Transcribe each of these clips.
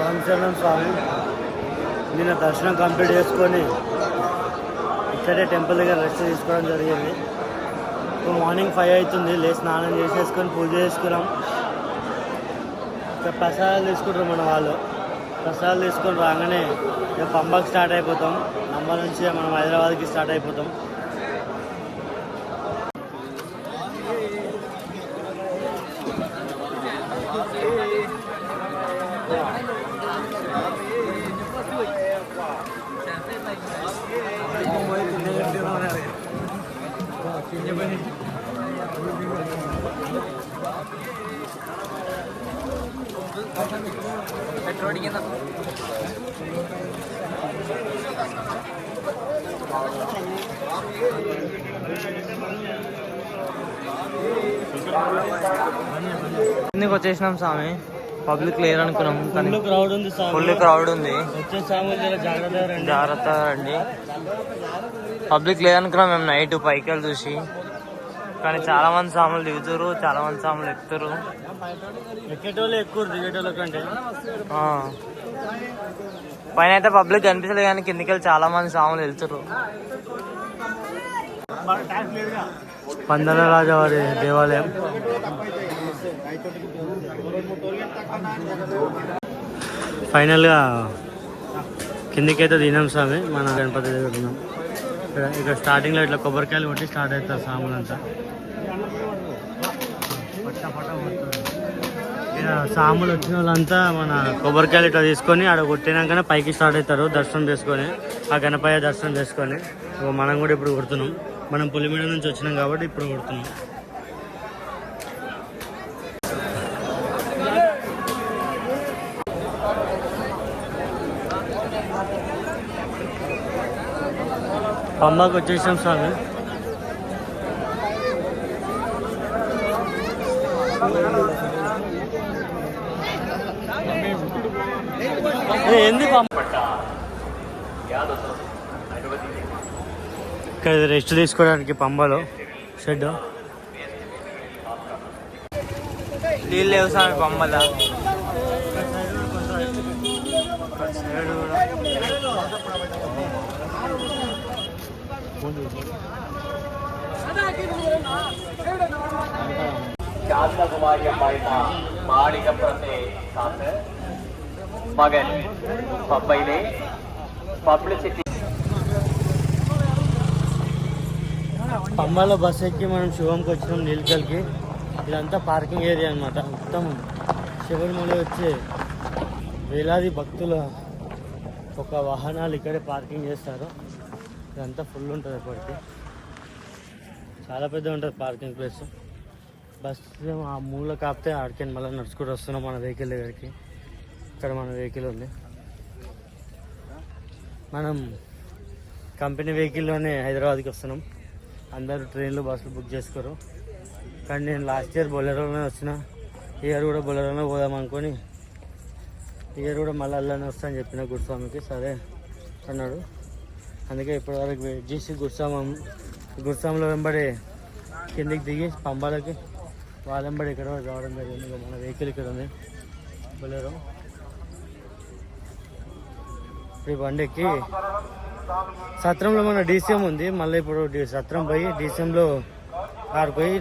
రామచరణం స్వామి నిన్న దర్శనం కంప్లీట్ చేసుకొని ఇక్కడే టెంపుల్ దగ్గర రెస్ట్ తీసుకోవడం జరిగింది. ఇప్పుడు మార్నింగ్ 5 అవుతుంది. లేచి స్నానం చేసేసుకొని పూజ చేసుకున్నాం. ఇక్కడ ప్రసాదాలు తీసుకుంటారు మన వాళ్ళు. ప్రసాదాలు తీసుకొని రాగానే ఇక పంబాకి స్టార్ట్ అయిపోతాం. పంబ నుంచి మనం హైదరాబాద్కి స్టార్ట్ అయిపోతాం. ఎందుకు వచ్చేసినాం స్వామి, పబ్లిక్ లేరు అనుకున్నాం కానీ ఫుల్ క్రౌడ్ ఉంది. జాగ్రత్త రండి, పబ్లిక్ లేదనుకున్నాం మేము నైట్ పైకి వెళ్ళి చూసి. కానీ చాలా మంది స్వాములు దిగుతారు, చాలా మంది స్వాములు ఎక్కుతారు. ఎక్కేటోళ్ళు ఎక్కువ దిగేటోళ్ళ కంటే పైన అయితే పబ్లిక్ కనిపించలేదు కానీ కిందికి వెళ్ళి చాలా మంది స్వాములు వెళ్తారు. పందల రాజవారి దేవాలయం. ఫైనల్గా కిందికైతే దిగినాం స్వామి, మన గణపతి దగ్గర ఉన్నాం. ఇక్కడ స్టార్టింగ్లో ఇట్లా కొబ్బరికాయలు కొట్టి స్టార్ట్ అవుతారు సాములంతా. ఇక సాములు వచ్చిన వాళ్ళంతా మన కొబ్బరికాయలు ఇట్లా తీసుకొని ఆడ కొట్టినాకనే పైకి స్టార్ట్ అవుతారు దర్శనం చేసుకొని, ఆ గణపయ్య దర్శనం చేసుకొని. మనం కూడా ఇప్పుడు కొడుతున్నాం. మనం పులిమేడ నుంచి వచ్చినాం కాబట్టి ఇప్పుడు కొడుతున్నాం. పంబాకు వచ్చేసాం స్వామి. ఏంది ఇక్కడ రెస్ట్ తీసుకోవడానికి పంబాలో షెడ్. నీళ్ళు లేవు స్వామి పంబల. పంబాలో బస్ ఎక్కి మనం శివంకి వచ్చినాం, నీలకల్కి. ఇదంతా పార్కింగ్ ఏరియా అనమాట. మొత్తం శబరిమల వచ్చే వేలాది భక్తుల ఒక వాహనాలు ఇక్కడే పార్కింగ్ చేస్తారు. ఇదంతా ఫుల్ ఉంటుంది ఎప్పటికీ. చాలా పెద్ద ఉంటుంది పార్కింగ్ ప్లేస్. బస్ ఆ మూల కాపితే ఆడికి మళ్ళీ నడుచుకుంటూ వస్తున్నాం మన వెహికల్ దగ్గరికి. ఇక్కడ మన వెహికల్ ఉంది. మనం కంపెనీ వెహికల్లోనే హైదరాబాద్కి వస్తున్నాం. అందరూ ట్రైన్లు బస్సులు బుక్ చేసుకోరు. కానీ నేను లాస్ట్ ఇయర్ బొలెరోలోనే వచ్చిన. ఈ ఇయర్ కూడా బొలెరోలో పోదాం అనుకొని, ఈ ఇయర్ కూడా మళ్ళీ అల్లానే వస్తానని చెప్పిన గురుస్వామికి. సరే అన్నాడు. అందుకే ఇప్పటివరకు వెయిట్ చేసి గురుస్వామిలో వెంబడి కిందికి దిగి పంబాలకి వాళ్ళ వెంబడి ఇక్కడ రావడం జరిగింది. మన వెహికల్ ఇక్కడ ఉంది బొలెరో. ఈ బండికి సత్రంలో మన డీసీఎం ఉంది. మళ్ళీ ఇప్పుడు సత్రం పోయి డీసీఎంలో పోయి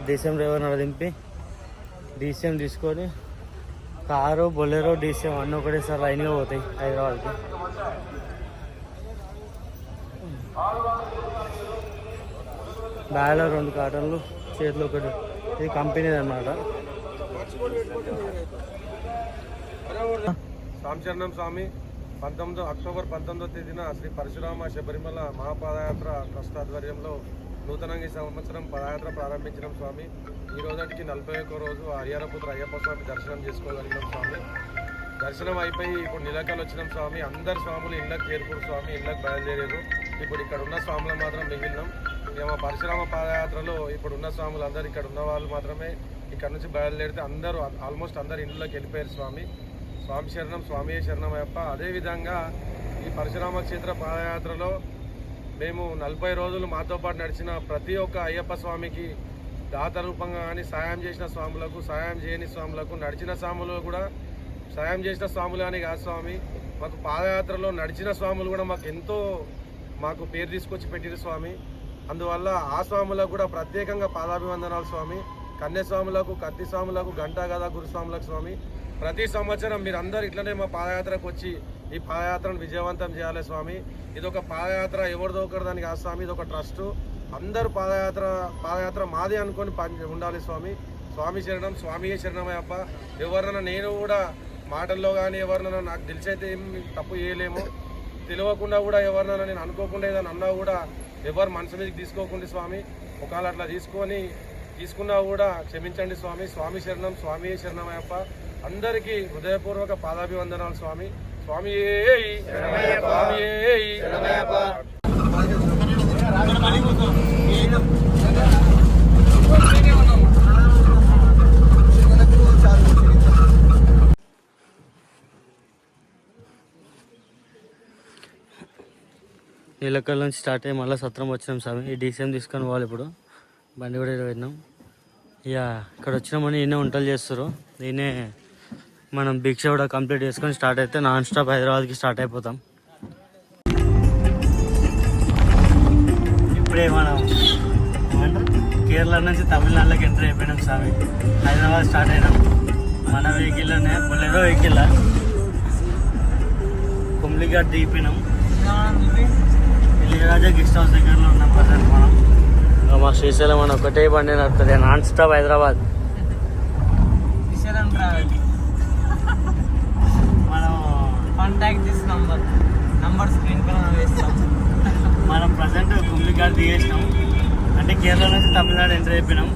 డీసీఎం డ్రైవర్ని దింపి డీసీఎం తీసుకొని కారు బొలెరో డీసీఎం అన్నీ ఒకటేసారి లైన్గా పోతాయి హైదరాబాద్కి. బ్యాగ్లో 2 కాటన్లు, చేతిలో ఒకటి. ఇది కంపెనీది అన్నమాట. రామచరణం స్వామి అక్టోబర్ 19వ తేదీన శ్రీ పరశురామ శబరిమల మహాపాదయాత్ర ట్రస్ట్ ఆధ్వర్యంలో నూతనంగా ఈ సంవత్సరం పదయాత్ర ప్రారంభించినాం స్వామి. ఈ రోజుకి 41వ రోజు హరిహరపుత్ర అయ్యప్ప స్వామి దర్శనం చేసుకోగలిగినాం స్వామి. దర్శనం అయిపోయి ఇప్పుడు నిలకలు వచ్చినాం స్వామి. అందరు స్వాములు ఇళ్ళకి చేరుకురు స్వామి, ఇళ్ళకి బయలుదేరారు. ఇప్పుడు ఇక్కడ ఉన్న స్వాములు మాత్రం మిగిలినాం. మా పరశురామ పాదయాత్రలో ఇప్పుడు ఉన్న స్వాములు అందరు ఇక్కడ ఉన్న వాళ్ళు మాత్రమే ఇక్కడ నుంచి బయలుదేరితే అందరూ ఆల్మోస్ట్ అందరు ఇళ్ళకి వెళ్ళిపోయారు స్వామి. స్వామి శరణం, స్వామి శరణం అయ్యప్ప. అదేవిధంగా ఈ పరశురామ క్షేత్ర పాదయాత్రలో మేము 40 రోజులు మాతో పాటు నడిచిన ప్రతి ఒక్క అయ్యప్ప స్వామికి దాత రూపంగా కానీ సాయం చేసిన స్వాములకు, సాయం చేయని స్వాములకు, నడిచిన స్వాములు కూడా సాయం చేసిన స్వాములు అని కాదు స్వామి, మాకు పాదయాత్రలో నడిచిన స్వాములు కూడా మాకు పేరు తీసుకొచ్చి పెట్టిన స్వామి. అందువల్ల ఆ స్వాములకు కూడా ప్రత్యేకంగా పాదాభివందనాలు స్వామి. కన్యస్వాములకు, కత్తి స్వాములకు, గంటా గదా గురుస్వాములకు స్వామి. ప్రతి సంవత్సరం మీరందరూ ఇట్లనే మా పాదయాత్రకు వచ్చి ఈ పాదయాత్రను విజయవంతం చేయాలి స్వామి. ఇది ఒక పాదయాత్ర ఎవరిదో ఒకరిదని కాదు స్వామి, ఇది ఒక ట్రస్టు. అందరూ పాదయాత్ర మాది అనుకొని ఉండాలి స్వామి. స్వామి శరణం, స్వామియే శరణమయ్యప్ప. ఎవరినైనా నేను కూడా మాటల్లో కానీ ఎవరినైనా నాకు తెలిసైతే ఏం తప్పు చేయలేము, తెలియకుండా కూడా ఎవరినైనా నేను అనుకోకుండా ఏదైనా అన్నా కూడా ఎవరు మనసు మీదకి తీసుకోకుండా స్వామి. ఒకవేళ అట్లా తీసుకున్నా కూడా క్షమించండి స్వామి. స్వామి శరణం, స్వామియే శరణమయ్యప్ప. అందరికీ హృదయపూర్వక పాదాభివందనాలు స్వామి. స్వామియే స్వామియే. నీలకల్ నుంచి స్టార్ట్ అయ్యి మళ్ళీ సత్రం వచ్చినాం స్వామి. ఈ డీసీఎం తీసుకొని పోవాలి. ఇప్పుడు బండి కూడా వెళ్ళినాం. ఇక ఇక్కడ వచ్చినామని ఈయనే వంటలు చేస్తారు. ఈయనే మనం భిక్ష కూడా కంప్లీట్ చేసుకొని స్టార్ట్ అయితే నాన్ స్టాప్ హైదరాబాద్కి స్టార్ట్ అయిపోతాం. ఇప్పుడే మనం కేరళ నుంచి తమిళనాడులోకి ఎంటర్ అయిపోయినాం స్వామి. హైదరాబాద్ స్టార్ట్ అయినాం. మన వెహికల్లోనే బొలెరో వెహికల్ కుమ్లిఘాట్ దిగిపోయినాం. ఇళయరాజా గెస్ట్ హౌస్ దగ్గరలో ఉన్నాం ప్రజెంట్ మనం. మా శ్రీశైలం అని ఒకటే బండి నడుతుంది నాన్ స్టాప్ హైదరాబాద్. మనం కాంటాక్ట్ దిస్ నంబర్ స్క్రీన్ పైన వేస్తాం. మనం ప్రజెంట్ కుమ్లిఘాట్ దిగేసినాం. అంటే కేరళ నుంచి తమిళనాడు ఎంటర్ అయిపోయినాం.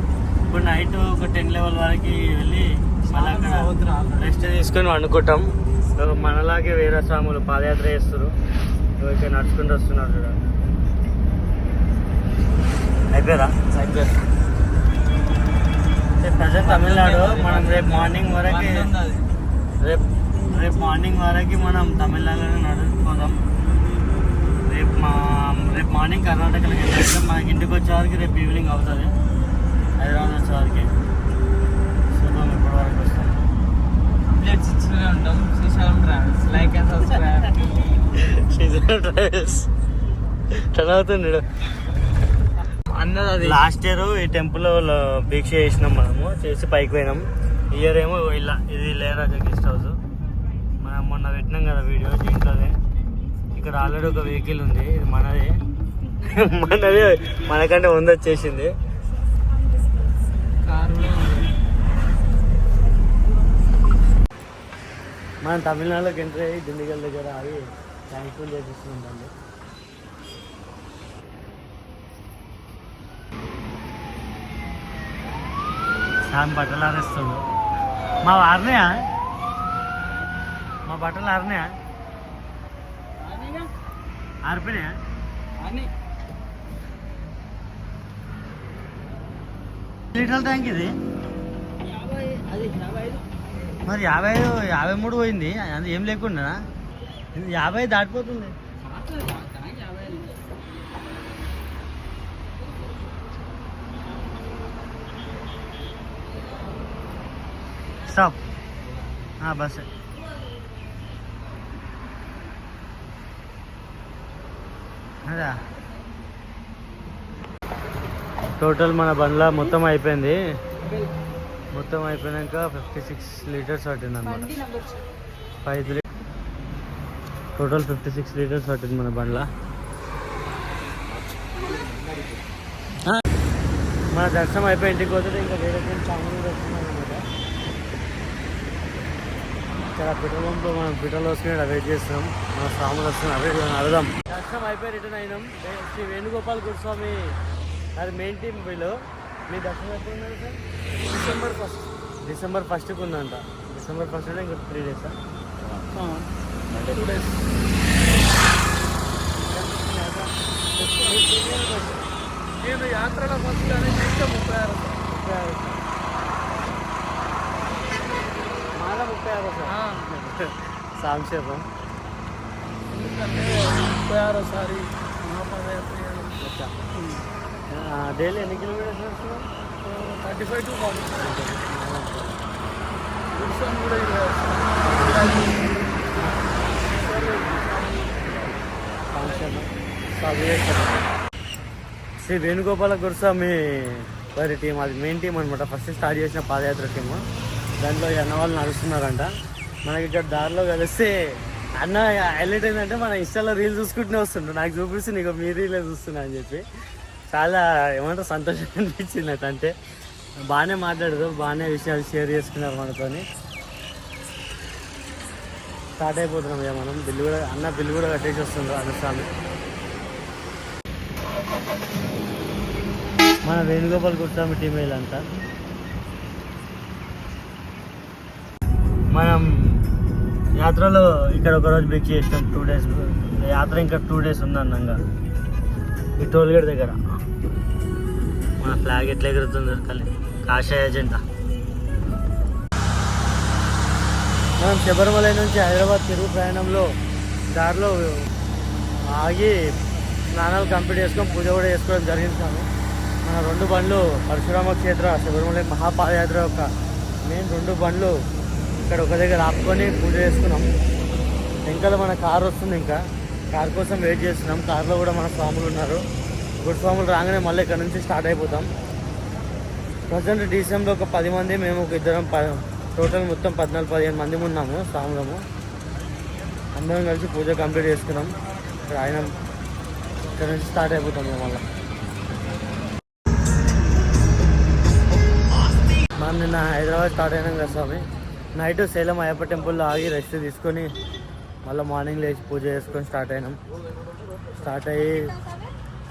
ఇప్పుడు నైట్ ఒక 10 లెవెల్ వరకు వెళ్ళి మళ్ళీ అక్కడ రెస్ట్ తీసుకొని వండుకుంటాం. మనలాగే వేరే స్వాములు పాదయాత్ర చేస్తారు. ఇక్కడ నడుచుకుంటూ వస్తున్నారు చూడండి. అయిపోయారా? అయిపోయారు. ప్రజెంట్ తమిళనాడు. మనం రేపు మార్నింగ్ వరకు మనం తమిళనాడులోనే నడుచుకుందాం. రేపు మార్నింగ్ కర్ణాటకలో వెళ్తే మనకి ఇంటికి వచ్చేవారికి రేపు ఈవినింగ్ అవుతుంది. హైదరాబాద్ వచ్చేవారికి చూద్దాం ఎప్పటి వరకు వస్తాం. అప్డేట్స్ ఇస్తూనే ఉంటాం. Srisailam travels like and subscribe. Srisailam travels చదువుతుంది అన్నది. లాస్ట్ ఇయర్ ఈ టెంపుల్లో భిక్ష చేసినాం. మనము చేసి పైకి పోయినాం. ఇయర్ ఏమో ఇలా ఇది ఇళయరాజా గెస్ట్ హౌస్. మనం మొన్న పెట్టినాం కదా వీడియో, దీంట్లోనే. ఇక్కడ ఆల్రెడీ ఒక వెహికల్ ఉంది. ఇది మనదే మనకంటే వచ్చేసింది. మనం తమిళనాడులోకి ఎంటర్ అయ్యి దిండిగల్ దగ్గర అవి థ్యాంక్ఫుల్ చేపిస్తున్నాం దాన్ని. సామ్ బట్టలు ఆరేస్తుండు. మా ఆరినాయా? మా బట్టలు ఆరినాయా? ఆరిపోయినాయా? లీటర్ల ట్యాంక్ ఇది మరి 53 పోయింది. అది ఏం లేకుండా 50 దాటిపోతుంది. స్టాప్. బస్ అదా. టోటల్ మన బండ్ల మొత్తం అయిపోయింది. మొత్తం అయిపోయాక 56 లీటర్స్ పట్టింది అన్నమాట. 5 టోటల్ 56 లీటర్స్ పట్టింది మన బండ్ల. మన దర్శనం అయిపోయి ఇంటికి పోతే ఇంకా వేరే సామాన్లు వస్తున్నాం అనమాట. ఇక్కడ పెట్రోల్ పంప్లో మనం పెట్రోల్ వస్తున్నాయి వెయిట్ చేస్తున్నాం. మన సామాన్లు వస్తున్నాం అవే అడదాం. దర్శనం అయిపోయి రిటర్న్ అయినాం. శ్రీ వేణుగోపాల్ గురుస్వామి అది మెయిన్ టీమ్ వీళ్ళు. మీ దర్శనం ఎప్పుడు ఉన్నారు సార్? డిసెంబర్ 1st ఉందంట. డిసెంబర్ 1st అంటే ఇంకా 3 days. 2 days. నేను యాత్రలో ఫస్ట్ అనేది 36 మాలా 36 సార్ సంక్షేపం. ఎందుకంటే 36సారి మహాపాదయాత్ర డైలీ ఎన్ని కిలోమీటర్స్ వస్తున్నాం? 35 to 40. శ్రీ వేణుగోపాల గురుస్వామి వారి టీం, అది మెయిన్ టీం అనమాట. ఫస్ట్ స్టార్ట్ చేసిన పాదయాత్ర టీము. దాంట్లో ఈ అన్న వాళ్ళు నడుస్తున్నారంట. మనకి ఇక్కడ దారిలో కలిస్తే అన్న హైలైట్ ఏంటంటే మన ఇన్స్టాలో రీల్ చూసుకుంటూనే వస్తుంటారు. నాకు చూపిస్తుంది ఇక మీ రీలే చూస్తున్నా అని చెప్పి చాలా ఏమంటారు సంతోషంగా అనిపించింది నాకు. అంటే బాగానే మాట్లాడారు, బాగానే విషయాలు షేర్ చేసుకున్నారు మనతోని. స్టార్ట్ అయిపోతున్నాం ఇక మనం. బిల్లు కూడా కట్టేసి వస్తుండ్రు అనుస్వామి. మన వేణుగోపాల్ గురుస్వామి టీం వీళ్ళంతా. మనం యాత్రలో ఇక్కడ ఒకరోజు బ్రేక్ చేసినాం. 2 days యాత్ర, ఇంకా 2 days ఉందన్నంగా. ఈ టోల్గేట్ దగ్గర మన ఫ్లాగ్ ఎట్లా ఎగురుతుందో కాషాయ జెండా. మనం శబరిమల నుంచి హైదరాబాద్ తిరుగు ప్రయాణంలో దారిలో ఆగి స్నానాలు కంప్లీట్ చేసుకొని పూజ కూడా చేసుకోవడం జరిగింది. స్వామి మన 2 బండ్లు పరశురామ క్షేత్ర శబరిమల మహాపాదయాత్ర యొక్క మెయిన్ 2 బండ్లు ఇక్కడ ఒక దగ్గర ఆపుకొని పూజ చేసుకున్నాం. ఇంకా మన కారు వస్తుంది, ఇంకా కార్ కోసం వెయిట్ చేస్తున్నాం. కార్లో కూడా మన స్వాములు ఉన్నారు. గురుస్వాములు రాగానే మళ్ళీ ఇక్కడ నుంచి స్టార్ట్ అయిపోతాం. ప్రజెంట్ డీసీఎంలో ఒక 10 మంది, మేము ఒక ఇద్దరం, టోటల్ మొత్తం 14-15 మంది ఉన్నాము స్వాములము. అందరం కలిసి పూజ కంప్లీట్ చేసుకున్నాం. ఇక్కడ ఆయన ఇక్కడ నుంచి స్టార్ట్ అయిపోతాం మళ్ళీ. మనం నిన్న హైదరాబాద్ స్టార్ట్ అయినాం కదా స్వామి. నైట్ సేలం అయ్యప్ప టెంపుల్లో ఆగి రెస్ట్ తీసుకొని మళ్ళీ మార్నింగ్ లేచి పూజ చేసుకొని స్టార్ట్ అయినాం. స్టార్ట్ అయ్యి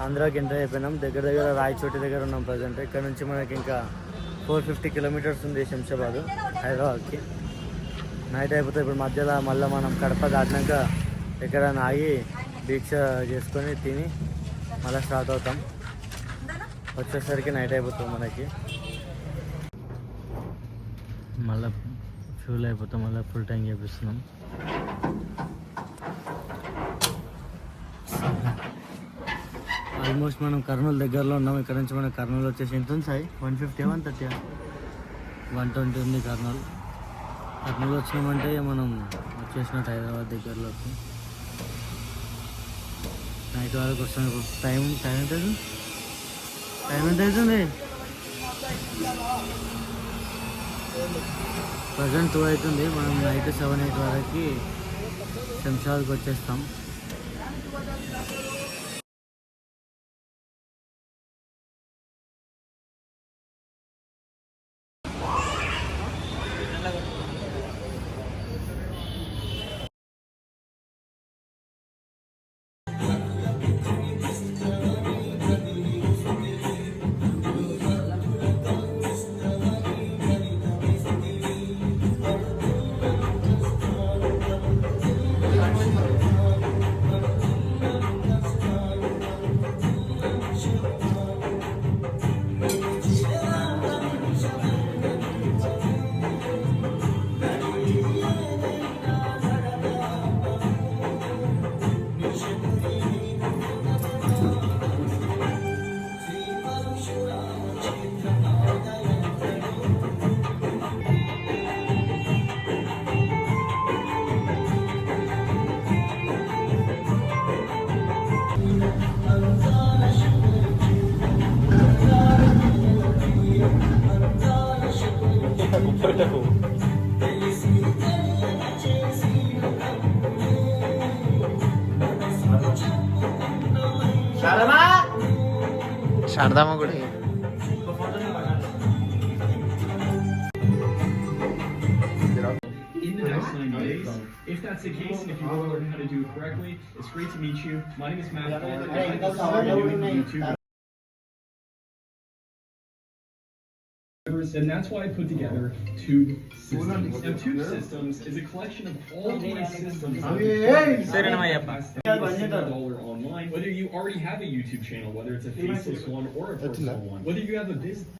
ఆంధ్రాకి ఎంటర్ అయిపోయినాం. దగ్గర రాయచోటి దగ్గర ఉన్నాం ప్రజెంట్. ఇక్కడ నుంచి మనకి ఇంకా 450 kilometers ఉంది శంషాబాద్ హైదరాబాద్కి. నైట్ అయిపోతే ఇప్పుడు మధ్యలో మళ్ళీ మనం కడప దాటినాక ఎక్కడైనా ఆగి దీక్ష చేసుకొని తిని మళ్ళీ స్టార్ట్ అవుతాం. వచ్చేసరికి నైట్ అయిపోతుంది మనకి. మళ్ళీ ఫ్యూల్ అయిపోతాం, మళ్ళీ ఫుల్ ట్యాంక్ చేపిస్తున్నాం. ఆల్మోస్ట్ మనం కర్నూలు దగ్గరలో ఉన్నాం. ఇక్కడ నుంచి మన కర్నూలు వచ్చేసి ఎంత ఉంది సాయి? 150, 130, 120 ఉంది కర్నూలు. కర్నూలు వచ్చినామంటే మనం వచ్చేసినట్టు హైదరాబాద్ దగ్గరలోకి. నైట్ వరకు వస్తాం. ఇప్పుడు టైం ఎంత అవుతుంది? ప్రజెంట్ 2 అవుతుంది. మనం నైట్ 7-8 వరకు శంషాబాద్కి వచ్చేస్తాం. శారదామ్మ గుడి. If that's the case, and if you want to learn how to do it correctly, it's great to meet you. My name is Matt Paul. I like this stuff you're doing on YouTube. And that's why I put together Tube Systems. Now, Tube Systems is a collection of all of my systems. $1 online. Whether you already have a YouTube channel, whether it's a faceless one or a personal one, whether you have a business.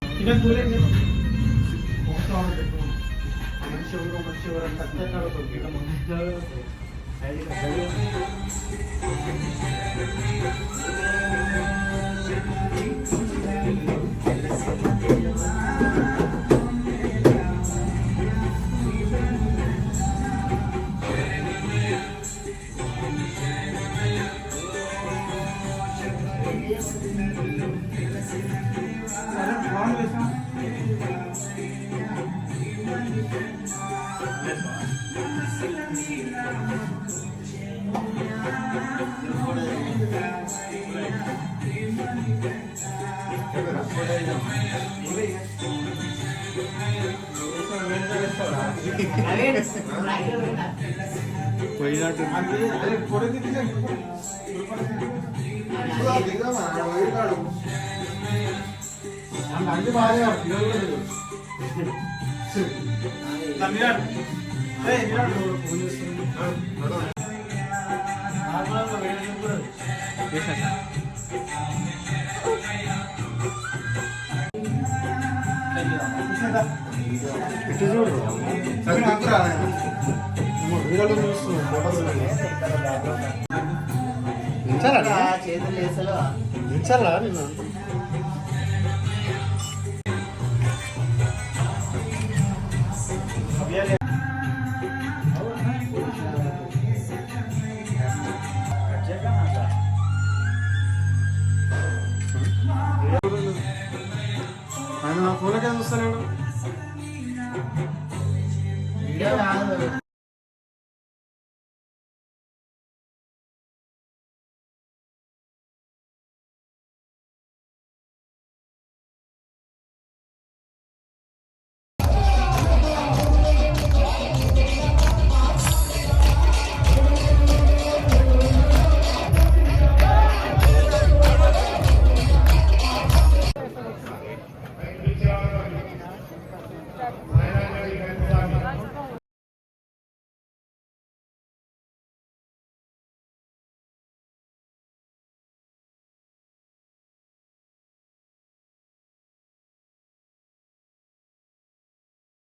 పోయినట్టు ఇటు చూడు నించాలా నిన్ను ఆయన నా ఫోన్కే చూస్తాను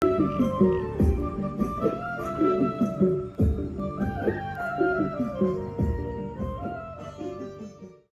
Thank you.